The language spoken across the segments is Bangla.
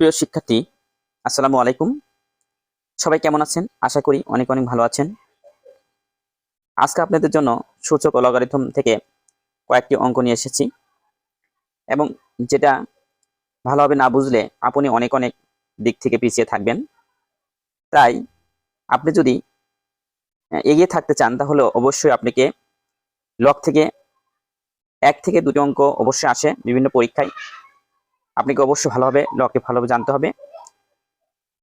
প্রিয় শিক্ষার্থী, আসসালামু আলাইকুম। সবাই কেমন আছেন? আশা করি অনেক অনেক ভালো আছেন। আজকে আপনাদের জন্য সূচক ও লগারিথম থেকে কয়েকটি অঙ্ক নিয়ে এসেছি এবং যেটা ভালোভাবে না বুঝলে আপনি অনেক অনেক দিক থেকে পিছিয়ে থাকবেন। তাই আপনি যদি এগিয়ে থাকতে চান তাহলে অবশ্যই আপনাকে লগ থেকে 1 থেকে 2টি অঙ্ক অবশ্যই আসে বিভিন্ন পরীক্ষায়। আপনাকে অবশ্যই লগকে ভালোভাবে জানতে হবে।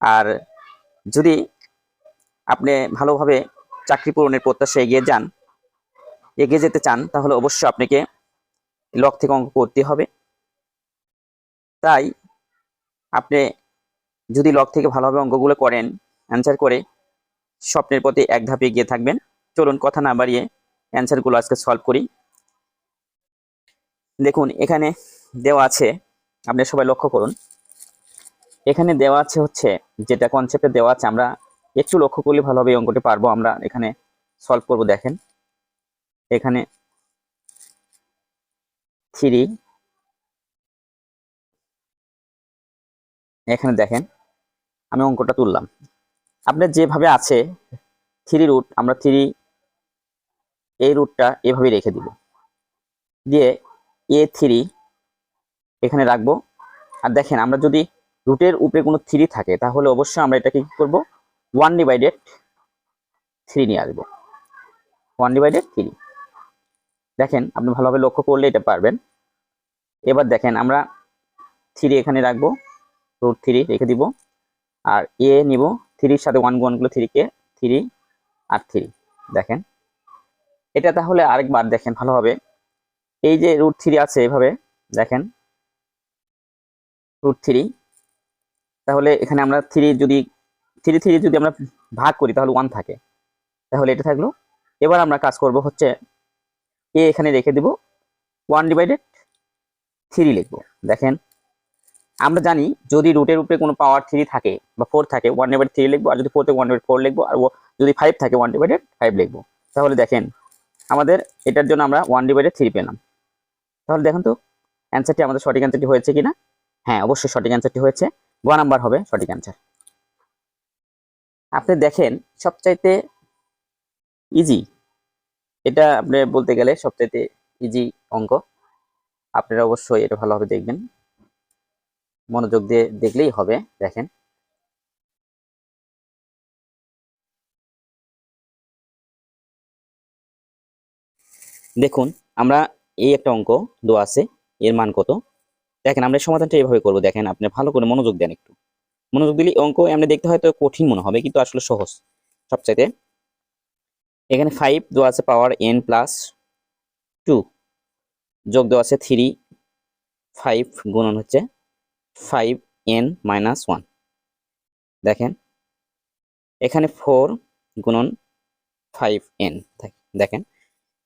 আর যদি আপনি ভালোভাবে চাকরি পূরণের প্রত্যাশায় এগিয়ে যেতে চান তাহলে অবশ্যই আপনাকে লগ থেকে অঙ্ক করতে হবে। তাই আপনি যদি লগ থেকে ভালোভাবে অঙ্কগুলো করেন, অ্যান্সার করে স্বপ্নের পথে এক ধাপে এগিয়ে থাকবেন। চলুন কথা না বাড়িয়ে অ্যান্সারগুলো আজকে সলভ করি। দেখুন এখানে দেওয়া আছে, আপনি সবাই লক্ষ্য করুন। এখানে দেওয়া আছে হচ্ছে যেটা কনসেপ্টে দেওয়া আছে, আমরা একটু লক্ষ্য করলে ভালোভাবে অঙ্কটি পারবো। আমরা এখানে সলভ করব। দেখেন এখানে 3, এখানে দেখেন আমি অঙ্কটা তুললাম। আপনার যেভাবে আছে 3 রুট, আমরা 3 এই রুটটা এভাবে রেখে দিব, দিয়ে A3 এখানে রাখবো। আর দেখেন আমরা যদি রুটের উপরে কোনো 3 থাকে তাহলে অবশ্যই আমরা এটাকে কি করব, 1/3 নিয়ে আসবো। 1/3 দেখেন আপনি ভালোভাবে লক্ষ্য করলে এটা পারবেন। এবার দেখেন আমরা 3 এখানে রাখবো, √3 রেখে দিব। আর এ নিব, 3-র সাথে 1 গুণ করলে 3 3 আর 3। দেখেন এটা তাহলে আরেকবার দেখেন ভালোভাবে, এই যে √3 আছে এভাবে দেখেন √3, তাহলে এখানে আমরা 3 যদি আমরা ভাগ করি তাহলে 1 থাকে, তাহলে এটা থাকলো। এবার আমরা কাজ করব হচ্ছে এ এখানে রেখে দিব, 1/3 লিখবো। দেখেন আমরা জানি যদি রুটের উপরে কোনো পাওয়ার 3 থাকে বা 4 থাকে 1/3 লিখবো, আর যদি 4 থাকে 1/4 লিখবো, আর যদি 5 থাকে 1/5 লিখবো। তাহলে দেখেন আমাদের এটার জন্য আমরা 1/3 পেলাম। তাহলে দেখেন তো অ্যান্সারটি আমাদের সঠিক অ্যান্সারটি হয়েছে কিনা। হ্যাঁ, অবশ্যই সঠিক অ্যান্সারটি হয়েছে, 1 নাম্বার হবে সঠিক অ্যান্সার। আপনি দেখেন সবচাইতে ইজি, এটা আপনি বলতে গেলে সবচাইতে ইজি অঙ্ক। আপনারা অবশ্যই এটা ভালোভাবে দেখবেন, মনোযোগ দিয়ে দেখলেই হবে। দেখেন দেখুন আমরা এই একটা অঙ্ক দেওয়া আছে, এর মান কত। দেখেন আমরা সমাধানটা এইভাবে করবো। দেখেন আপনি ভালো করে মনোযোগ দেন, একটু মনোযোগ দিলে অঙ্ক এমনি দেখতে হয়তো কঠিন মনে হবে কিন্তু আসলে সহজ সবচাইতে। এখানে 5 দেওয়া আছে পাওয়ার n+2, যোগ দেওয়া আছে 3, 5 গুণন হচ্ছে 5n-1। দেখেন এখানে 4 গুণন 5n। দেখেন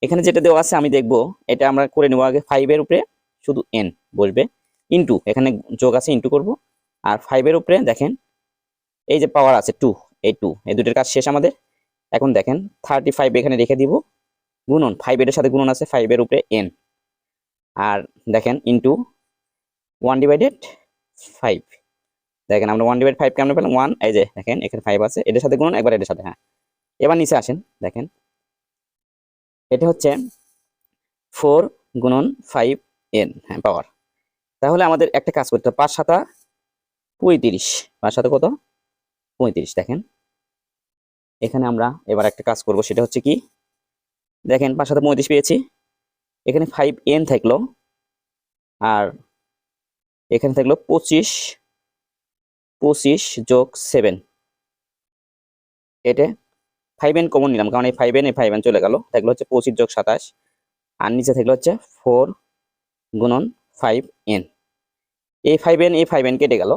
এখানে যেটা দেওয়া আছে আমি দেখবো, এটা আমরা করে নেবো আগে। 5 এর উপরে শুধু n বসবে, ইন্টু এখানে যোগ আছে ইন্টু করব। আর 5 এর উপরে দেখেন এই যে পাওয়ার আছে 2, এই 2, এই দুটোর কাজ শেষ আমাদের। এখন দেখেন 35 এখানে রেখে দিব, গুণন 5 এর সাথে গুণন আছে 5 এর উপরে n, আর দেখেন ইন্টু 1/5। দেখেন আমরা 1/5 কেমন পেলাম, 1। এই যে দেখেন এখানে 5 আছে, এটার সাথে গুণন একবার এটার সাথে। হ্যাঁ, এবার নিচে আসেন। দেখেন এটা হচ্ছে 4 গুণন 5n, হ্যাঁ পাওয়ার। তাহলে আমাদের একটা কাজ করতে হবে, 5×7 35, 5×7 কত 35। দেখেন এখানে আমরা এবার একটা কাজ করব, সেটা হচ্ছে কি, দেখেন 5×7 35 পেয়েছি, এখানে 5n থাকলো, আর এখানে থাকলো 25 যোগ 7। এটা 5n কমন নিলাম, কারণ এই 5n চলে গেল, থাকলো হচ্ছে 25 যোগ 27, আর নিচে থাকলো হচ্ছে 4 গুণন 5n। এই 5n কেটে গেল।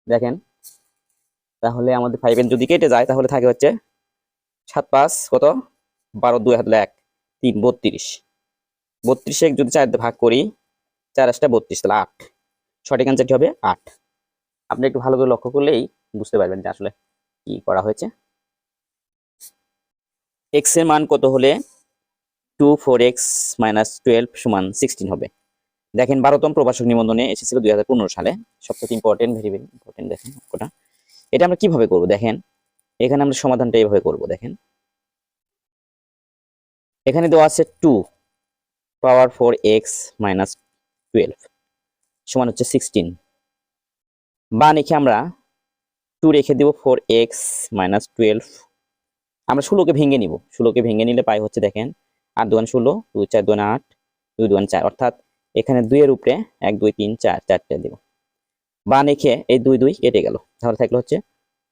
দেখেন তাহলে আমাদের 5n যদি কেটে যায় তাহলে থাকে হচ্ছে 7×5 কত, 12, 2 হাতে 1, 3, 32। 32 যদি 4 দিয়ে ভাগ করি, 4×8 32, তাহলে 8। সঠিক অ্যান্সারটি হবে 8। আপনি একটু ভালো করে লক্ষ্য করলেই বুঝতে পারবেন যে আসলে কি করা হয়েছে। x এর মান কত হলে 2 4x - 12 = 16 হবে। দেখেন 12তম প্রভাষক নিবন্ধনে এসেছিল 2015 সালে। সবথেকে ইম্পর্টেন্ট, ভেরি ভেরি ইম্পর্টেন্ট। দেখেন অঙ্কটা, এটা আমরা কিভাবে করব দেখেন। এখানে আমরা সমাধানটা এইভাবে করব। দেখেন এখানে দেওয়া আছে 2 পাওয়ার 4x মাইনাস 12 সমান হচ্ছে 16। বা লিখে আমরা 2 রেখে দিব 4x মাইনাস 12। আমরা 16কে ভেঙে নিব। 16কে ভেঙে নিলে পাই হচ্ছে দেখেন 8 2 16, 2 4 2 8, 2 2 4, অর্থাৎ এখানে 2 এর উপরে 1 2 3 4 4টে দিব। বা লিখে এই 2 2 কেটে গেল, তাহলে থাকলো হচ্ছে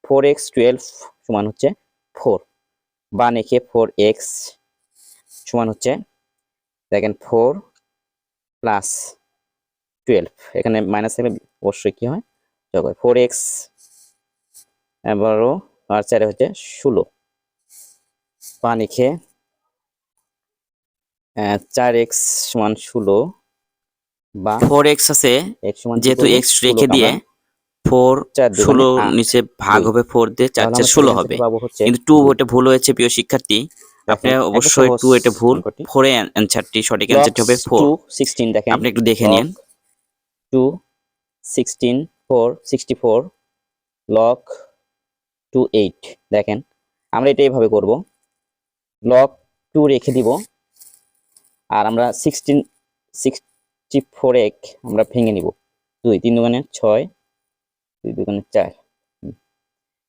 4x 12 সমান হচ্ছে 4। বা লিখে 4x সমান হচ্ছে দেখেন 4 প্লাস 12, এখানে মাইনাস থাকলে অবশ্যই কি হয় যোগ হয়। 4x 12 আর 4 হচ্ছে 16। বা লিখে 4x সমান 16 বা 4x আছে, x সমান যেহেতু x 16 রেখে দিয়ে 4 4 16 8 নিচে ভাগ 2, হবে 4 দিয়ে, 4 তাহলে 4 আমরা 16 সঠিক হবে। অ্যান্সারটা পাবো হচ্ছে কিন্তু 2 2। এটা ভুল হয়েছে প্রিয় শিক্ষার্থী, আপনি দেখেন একটা অবশ্যই সহজ 2 এটা ভুল। অঙ্কটি 4 এর অ্যানসারটি সঠিক log অ্যানসারটি হবে 4। 2 16 দেখেন আপনি একটু দেখে log নিন। 2 16 4 64 log 2 8। দেখেন আমরা এটা এইভাবে করব, log 2 রেখে দিব আর আমরা 16 64 এক আমরা ভেঙে নিব। 2 3 দুগুণে 6, 2 দুগুণে 4,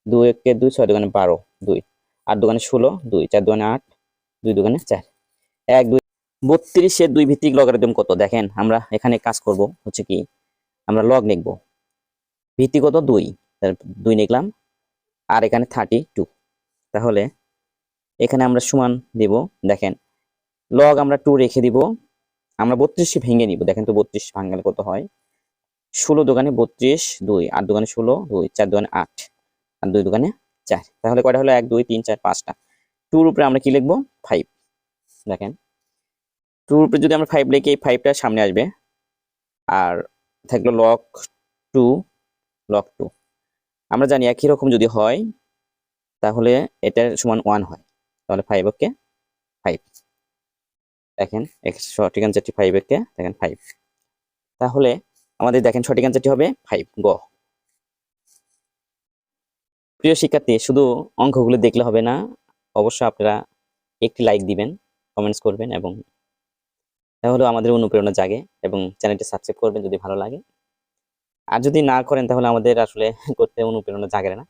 2 একে 2, 6 দুগুণে 12, 2 8 দুগুণে 16, 2 4 দুগুণে 8, 2 দুগুণে 4, 1 2 32 এর 2 ভিত্তিক লগারিদম কত? দেখেন আমরা এখানে কাজ করব হচ্ছে কি, আমরা লগ লিখব, ভিত্তি কত 2, 2 লিখলাম, আর এখানে 32। তাহলে এখানে আমরা সমান দেব। দেখেন লগ আমরা 2 রেখে দিব, আমরা 32 ভেঙে নিব। দেখেন তো 32 ভাঙলে কত হয়, 16 দোকানে 32, 2 8 দোকানে 16, 2 4 দোকানে 8, আর 2 দোকানে 4। তাহলে কয়টা হলো 1 2 3 4 5টা। 2 উপরে আমরা কি লিখবো 5। দেখেন 2 উপরে যদি আমরা 5 লিখি, এই 5টা সামনে আসবে, আর থাকলো log 2 log 2। আমরা জানি একই রকম যদি হয় তাহলে এটা সমান 1 হয়, তাহলে 5 ওকে 5। দেখেন সঠিক অ্যান্সারটি 5 ওকে, দেখেন 5। তাহলে আমাদের দেখেন সঠিক অ্যান্সারটি হবে 5 গ। প্রিয় শিক্ষার্থী, শুধু অঙ্কগুলো দেখলে হবে না, অবশ্যই আপনারা একটি লাইক দিবেন, কমেন্টস করবেন, এবং তাহলে আমাদের অনুপ্রেরণা জাগে, এবং চ্যানেলটি সাবস্ক্রাইব করবেন যদি ভালো লাগে। আর যদি না করেন তাহলে আমাদের আসলে করতে অনুপ্রেরণা জাগে না।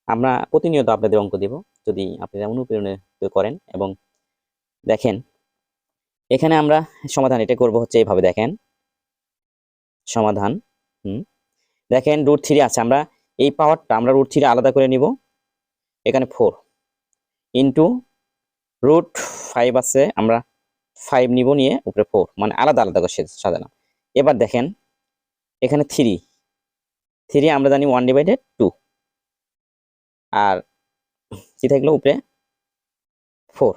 আমরা প্রতিনিয়ত আপনাদের অঙ্ক দিব যদি আপনারা অনুপ্রেরণা করেন। এবং দেখেন এখানে আমরা সমাধান এটা করব হচ্ছে এইভাবে। দেখেন সমাধান, দেখেন √3 আছে, আমরা এই পাওয়ারটা আমরা √3 আলাদা করে নিব। এখানে 4 ইন্টু √5 আছে, আমরা 5 নিব, নিয়ে উপরে 4, মানে আলাদা আলাদা করে সাজালাম। এবার দেখেন এখানে 3 আমরা জানি 1/2, আর কি থাকলো উপরে 4,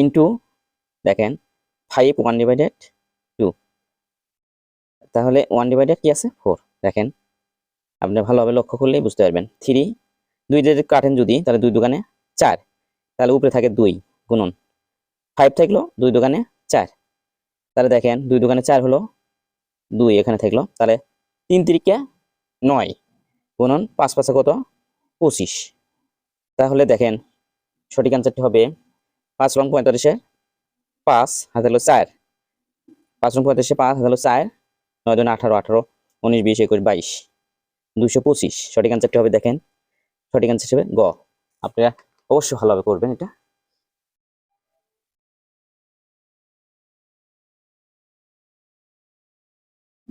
ইন্টু দেখেন 5 1/2, তাহলে 1/2 কি আছে 4। দেখেন আপনি ভালোভাবে লক্ষ্য করলেই বুঝতে পারবেন। 3 2 দিয়ে কাটেন যদি, তাহলে 2 দোকানে 4, তাহলে উপরে থাকে 2 গুণন 5 থাকলো 2 দোকানে 4, তাহলে দেখেন 2 দোকানে 4 হলো 2 এখানে থাকলো, তাহলে 3 3 9 গুণন 5 5 কত 25। তাহলে দেখেন সঠিক অ্যান্সারটি হবে 5 রং 45-এ 5 হাতে হলো 4, 5 রং 45-এ 5 হাতে হলো 4, 9 2 18 18 19 20 21 22 225। সঠিক অ্যান্সারটি হবে, দেখেন সঠিক অ্যান্সার হিসেবে গ। আপনারা অবশ্যই ভালোভাবে করবেন এটা।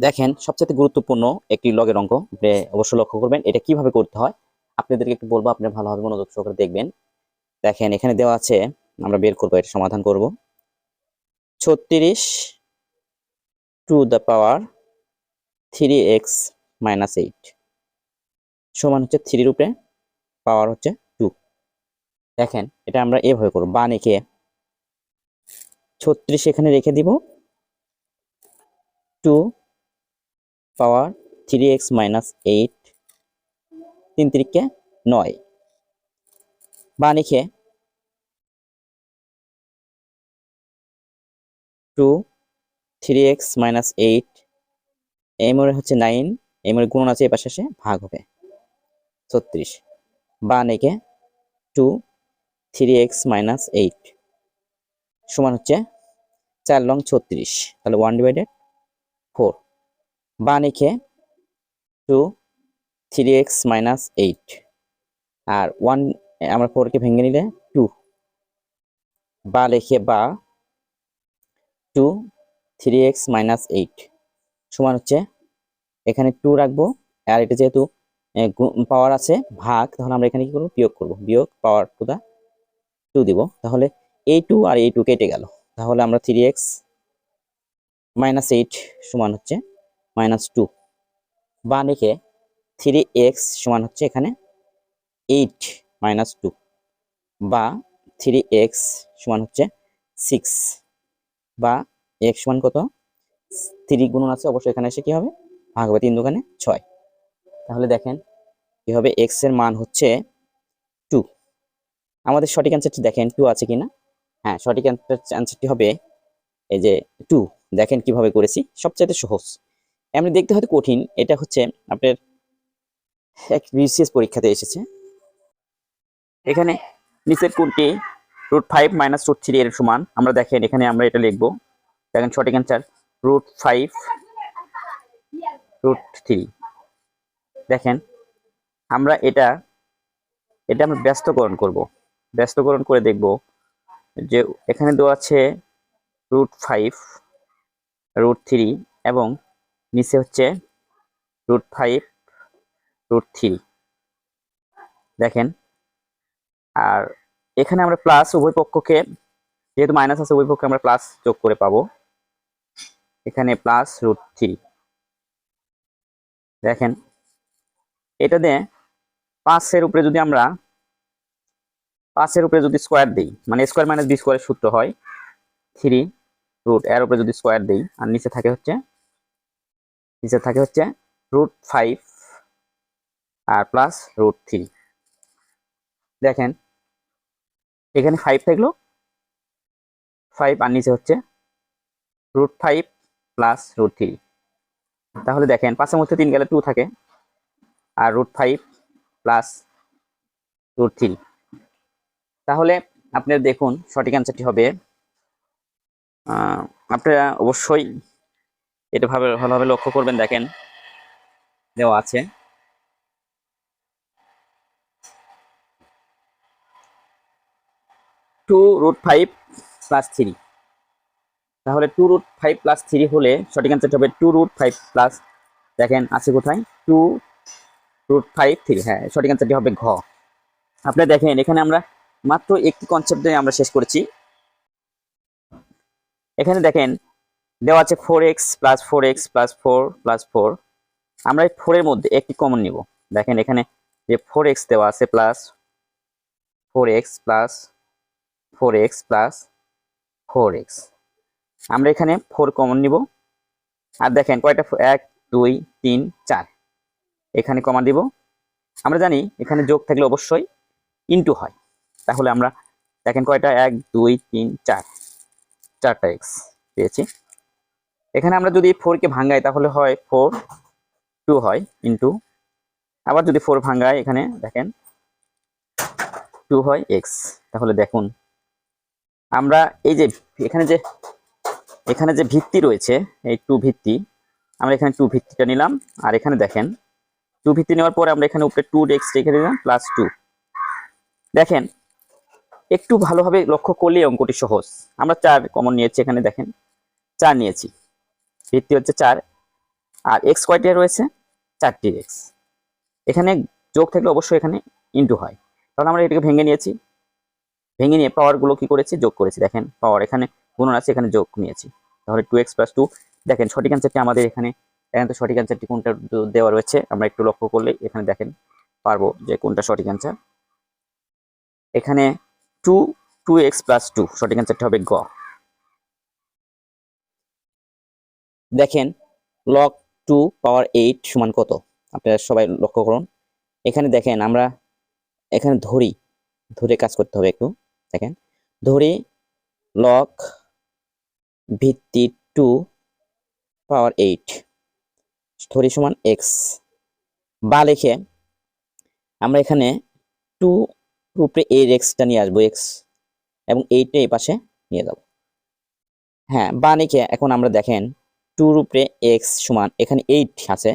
দেখেন সবচেয়ে গুরুত্বপূর্ণ একটি লগের অঙ্ক, আপনি অবশ্যই লক্ষ্য করবেন এটা কিভাবে করতে হয়। আপনাদেরকে একটু বলবো, আপনারা ভালোভাবে মনোযোগ সহকারে দেখবেন। দেখেন এখানে দেওয়া আছে, আমরা বের করবো, এটা সমাধান করব। 36 to the power 3x minus 8 সমান হচ্ছে 3 রূপে পাওয়ার হচ্ছে 2। দেখেন এটা আমরা এভাবে করবো, বা লিখে 36 এখানে রেখে দিব, 2 পাওয়ার 3x মাইনাস 8, 3 3 9, বা লিখে 2 3x মাইনাস 8, এই মোড়ে হচ্ছে 9, এই মোড়ে গুণন আছে, এই পাশে এসে ভাগ হবে 36, বা নেকে 2 3x মাইনাস 8 সমান হচ্ছে 4 লং 36, তাহলে 1/4, বা নেকে 2 3x মাইনাস 8, আর 1 আমরা 4 কে ভেঙে নিলে 2, বা লেখে বা 2 3x মাইনাস 8 সমান হচ্ছে, এখানে 2 রাখবো, আর এটা যেহেতু পাওয়ার আছে ভাগ, তাহলে আমরা এখানে কি করবো, বিয়োগ করব, বিয়োগ পাওয়ার টু দা 2 দিব, তাহলে এই 2 আর এই 2 কেটে গেল, তাহলে আমরা 3x মাইনাস 8 সমান হচ্ছে -2, বা লিখে 3x সমান হচ্ছে এখানে 8 মাইনাস 2, বা 3x সমান হচ্ছে 6, বা x সমান কত, 3 গুণন আছে অবশ্যই, এখানে এসে কি হবে, ভাগ হবে, 3 দোকানে 6, তাহলে দেখেন কি হবে, x এর মান হচ্ছে 2। আমাদের সঠিক অ্যান্সারটি দেখেন 2 আছে কিনা। হ্যাঁ, সঠিক অ্যান্সারটি হবে এই যে 2। দেখেন কিভাবে করেছি, সবচেয়ে সহজ, এমনি দেখতে হয়তো কঠিন, এটা হচ্ছে আপনার এক বিসিএস পরীক্ষাতে এসেছে। এখানে নিচের কোনটি √5 মাইনাস √3 এর সমান, আমরা দেখেন এখানে আমরা এটা লিখবো। দেখেন সঠিক অ্যান্সার √5 √3। দেখেন আমরা এটা আমরা ব্যস্তকরণ করব, ব্যস্তকরণ করে দেখব যে এখানে দেওয়া আছে √5 √3 এবং নিচে হচ্ছে √5 √3। দেখেন, আর এখানে আমরা প্লাস উভয় পক্ষকে, যেহেতু মাইনাস আছে উভয় পক্ষে আমরা প্লাস যোগ করে পাবো, এখানে প্লাস √3। দেখেন এটা দিয়ে 5 এর উপরে যদি আমরা 5 এর উপরে যদি স্কোয়ার দিই, মানে স্কোয়ার মাইনাস বি স্কোয়ারের সূত্র হয় 3 রুট, এর উপরে যদি স্কোয়ার দিই, আর নিচে থাকে হচ্ছে √5 আর প্লাস √3। দেখেন এখানে 5 থাকলো, 5 আর নিচে হচ্ছে √5 প্লাস √3। তাহলে দেখেন 5 এর মধ্যে 3 গেলে 2 থাকে, আর √5 প্লাস √3। তাহলে আপনারা দেখুন সঠিক অ্যান্সারটি হবে, আপনারা অবশ্যই এটা ভালোভাবে লক্ষ্য করবেন। দেখেন দেওয়া আছে 2√5 প্লাস 3, তাহলে 2√5 প্লাস 3 হলে সঠিক অ্যান্সারটি হবে 2√5 প্লাস, দেখেন আছে কোথায় 2√5 3, হ্যাঁ সঠিক অ্যান্সারটি হবে ঘ। আপনি দেখেন এখানে আমরা মাত্র একটি কনসেপ্ট দিয়ে আমরা শেষ করেছি। এখানে দেখেন দেওয়া আছে 4x plus 4x plus 4 plus 4, আমরা এই 4 এর মধ্যে একটি কমন নিব। দেখেন এখানে যে 4x দেওয়া আছে plus 4x plus 4x plus 4x, আমরা এখানে 4 কমন নিব, আর দেখেন কয়টা, 1 2 3 4, এখানে কমা দিব। আমরা জানি এখানে যোগ থাকলে অবশ্যই ইনটু হয়, তাহলে আমরা দেখেন কয়টা, 1 2 3 4, 4টা x পেয়েছি। এখানে আমরা যদি 4 কে ভাঙাই তাহলে হয় 4 2 হয় ইনটু, আবার যদি 4 ভাঙাই এখানে দেখেন 2 হয় x। তাহলে দেখুন আমরা এই যে এখানে যে ভিত্তি রয়েছে, এই 2 ভিত্তি, আমরা এখানে 2 ভিত্তিটা নিলাম, আর এখানে দেখেন 2 ভিত্তি নেওয়ার পরে আমরা এখানে উপরে 2x রেখে দিলাম প্লাস 2। দেখেন একটু ভালোভাবে লক্ষ্য করলে অঙ্কটি সহজ। আমরা 4 কমন নিয়েছি, এখানে দেখেন 4 নিয়েছি, ভিত্তি হচ্ছে 4, আর x কয়টা রয়েছে, 4টি x। এখানে যোগ থাকলে অবশ্যই এখানে ইনটু হয়, তাহলে আমরা এটাকে ভেঙে নিয়েছি, ভেঙে নিয়ে পাওয়ার গুলো কি করেছি, যোগ করেছি। দেখেন পাওয়ার এখানে গুণন আছে, এখানে যোগ নিয়েছি, তাহলে 2x + 2। দেখেন সঠিক অ্যান্সারটি আমাদের এখানে, তো সঠিক অ্যান্সারটি কোনটা দেওয়া রয়েছে, আমরা একটু লক্ষ্য করলে এখানে দেখেন পারবো যে কোনটা সঠিক অ্যান্সার। এখানে 2x + 2, সঠিক অ্যান্সারটা হবে গ। দেখেন log 2 পাওয়ার 8 সমান কত, আপনারা সবাই লক্ষ্য করুন। এখানে দেখেন আমরা এখানে ধরে কাজ করতে হবে একটু। দেখেন ধরি log ভিত্তি 2 পাওয়ার 8 ধরি সমান x, বা লিখে আমরা এখানে 2 উপরে এর এক্সটা নিয়ে আসবো x, এবং 8টা এই পাশে নিয়ে যাব। হ্যাঁ, বা লিখে এখন আমরা দেখেন 2 উপরে x সমান এখানে 8 আছে।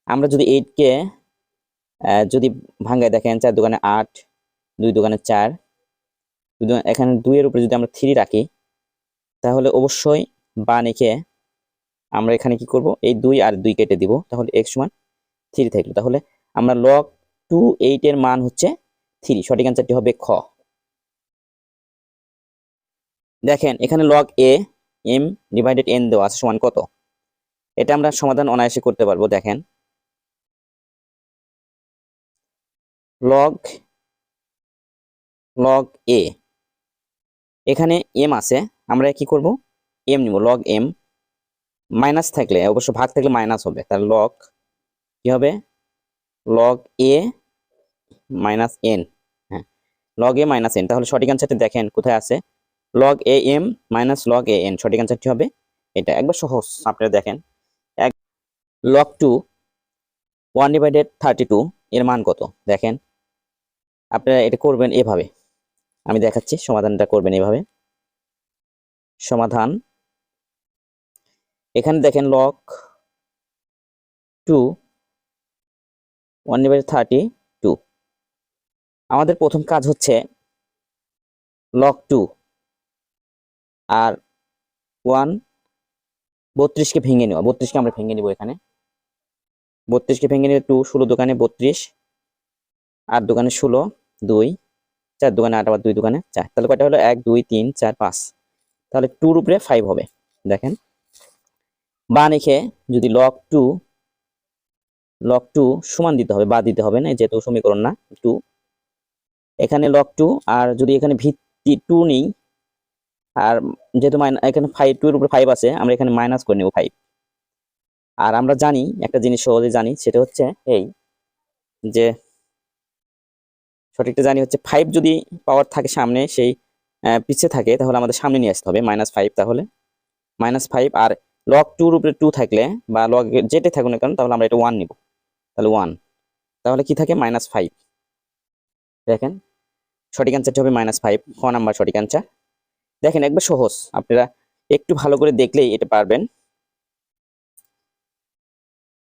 আমরা যদি 8 কে যদি ভাঙায় দেখেন 4 দোকানে 8, 2 দোকানে 4, এখানে 2 এর উপরে যদি আমরা 3 রাখি, তাহলে অবশ্যই বা লিখে আমরা এখানে কি করব, এই 2 আর 2 কেটে দিব, তাহলে x সমান 3 থাকলো। তাহলে আমরা log 2 8 এর মান হচ্ছে 3। সঠিক অ্যান্সারটি হবে খ। দেখেন এখানে log a m divided n দেওয়া আছে সমান কত, এটা আমরা সমাধান অনায়াসে করতে পারবো। দেখেন log a, এখানে m আছে, আমরা কি করব, m নিব, log m, মাইনাস থাকলে অবশ্য ভাগ থাকলে মাইনাস হবে, তাহলে log কি হবে, log a মাইনাস n। হ্যাঁ, log a মাইনাস n, তাহলে সঠিক অ্যান্সারটি দেখেন কোথায় আছে, log a m minus log a n। সঠিক অ্যান্সারটি হবে এটা, একবার সহজ। আপনারা দেখেন log 2 1 ডিভাইডেড 32 এর মান কত, দেখেন আপনারা এটা করবেন এভাবে, আমি দেখাচ্ছি সমাধানটা করবেন এভাবে। সমাধান এখানে দেখেন log 2 1 ডিভাইডেড 32, আমাদের প্রথম কাজ হচ্ছে log 2 আর 1 32 কে ভেঙে নেওয়া, 32 কে আমরা ভেঙে নিব, এখানে 32 কে ভেঙে নিলে 2 16 দোকানে 32, 8 দোকানে 16, 2 4 দোকানে 8, আবার 2 দোকানে 4, তাহলে কয়টা হলো 1 2 3 4 5, তাহলে 2 এর উপরে 5 হবে। দেখেন বা লিখে যদি log 2 সমান দিতে হবে, বা দিতে হবে না, যেহেতু সমীকরণ না 2, এখানে log 2, আর যদি এখানে ভিত্তি 2 নেই, আর যেহেতু এখানে 5 2 এর উপরে 5 আছে, আমরা এখানে মাইনাস করে নেব 5। আর আমরা জানি একটা জিনিস সহজে জানি, সেটা হচ্ছে এই যে সঠিকটা জানি হচ্ছে 5 যদি পাওয়ার থাকে সামনে, সেই পিছে থাকে, তাহলে আমাদের সামনে নিয়ে আসতে হবে -5, তাহলে -5। আর log 2 এর উপরে 2 থাকলে বা log যেটা থাকুক না কেন, তাহলে আমরা এটা 1 নিব, তাহলে 1, তাহলে কি থাকে -5। দেখেন সঠিক অ্যান্সারটি হবে -5, খ নাম্বার সঠিক অ্যান্সার। দেখেন একবার সহজ, আপনারা একটু ভালো করে দেখলেই এটা পারবেন।